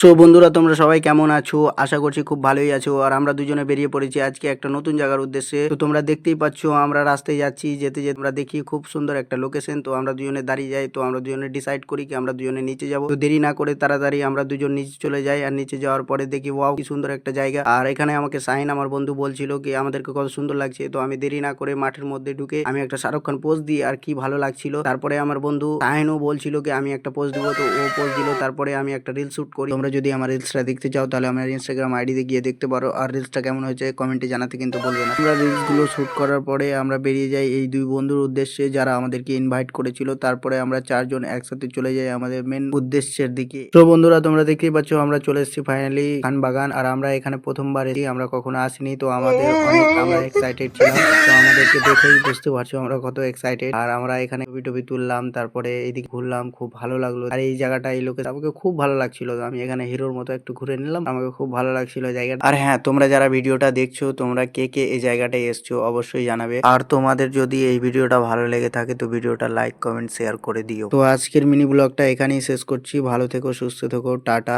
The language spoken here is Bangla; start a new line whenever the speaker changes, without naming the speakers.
তো বন্ধুরা তোমরা সবাই কেমন আছো? আশা করছি খুব ভালোই আছো। আর আমরা দুজনে বেরিয়ে পড়েছি আজকে একটা নতুন জায়গার উদ্দেশ্যে। তো তোমরা দেখতেই পাচ্ছ আমরা রাস্তায় যাচ্ছি, যেতে যেতে আমরা দেখি খুব সুন্দর একটা লোকেশন। তো আমরা দুজনে দাঁড়িয়ে যাই, তো আমরা দুজনে ডিসাইড করি কি আমরা দুজনে নিচে যাবো। তো দেরি না করে তাড়াতাড়ি আমরা দুজন নিচে চলে যাই। আর নিচে যাওয়ার পরে দেখি ওয়াও কি সুন্দর একটা জায়গা। আর এখানে আমাকে শাহিন আমার বন্ধু বলছিল কি আমাদেরকে কত সুন্দর লাগছে। তো আমি দেরি না করে মাঠের মধ্যে ঢুকে আমি একটা শাহরুখ খান পোজ দিই, আর কি ভালো লাগছিল। তারপরে আমার বন্ধু শাহিনও বলছিল কি আমি একটা পোজ দিব, তো ও পোজ দিল। তারপরে আমি একটা রিল শুট করি। তোমরা যদি আমার রিলসটা দেখতে চাও তাহলে আমার ইনস্টাগ্রাম আইডিতে গিয়ে দেখতে পারো। আর রিলসটা কেমন হয়েছে কমেন্টে জানাতে কিন্তু বলবে না। আমরা রিলস গুলো শুট করার পরে আমরা বেরিয়ে যাই এই দুই বন্ধুর উদ্দেশ্যে যারা আমাদেরকে ইনভাইট করেছিল। তারপরে আমরা চারজন একসাথে চলে যাই আমাদের মেন উদ্দেশ্যের দিকে। তো বন্ধুরা তোমরা দেখতেই পাচ্ছ আমরা চলে এসেছি ফাইনালি খানবাগান। আর আমরা এখানে প্রথমবার এসেছি, আমরা কখনো আসিনি। তো আমাদের অনেক আমরা এক্সাইটেড ছিলাম। তো আমাদেরকে দেখেই বুঝতে পারছো আমরা কত এক্সাইটেড। আর আমরা এখানে ছবি টবি তুললাম, তারপরে এইদিকে ঘুরলাম, খুব ভালো লাগলো। আর এই জায়গাটা এই লোকে আমাকে খুব ভালো লাগছিল। আমি এখানে হিরোর মতো একটু ঘুরে নিলাম, আমাকে খুব ভালো লাগছিল জায়গাটা। আর হ্যাঁ, তোমরা যারা ভিডিওটা দেখছো তোমরা কে কে এই জায়গাটায় এসছো অবশ্যই জানাবে। আর তোমাদের যদি এই ভিডিওটা ভালো লেগে থাকে তো ভিডিওটা লাইক কমেন্ট শেয়ার করে দিও। তো আজকের মিনি ব্লগটা এখানেই শেষ করছি। ভালো থেকো, সুস্থ থেকো, টাটা।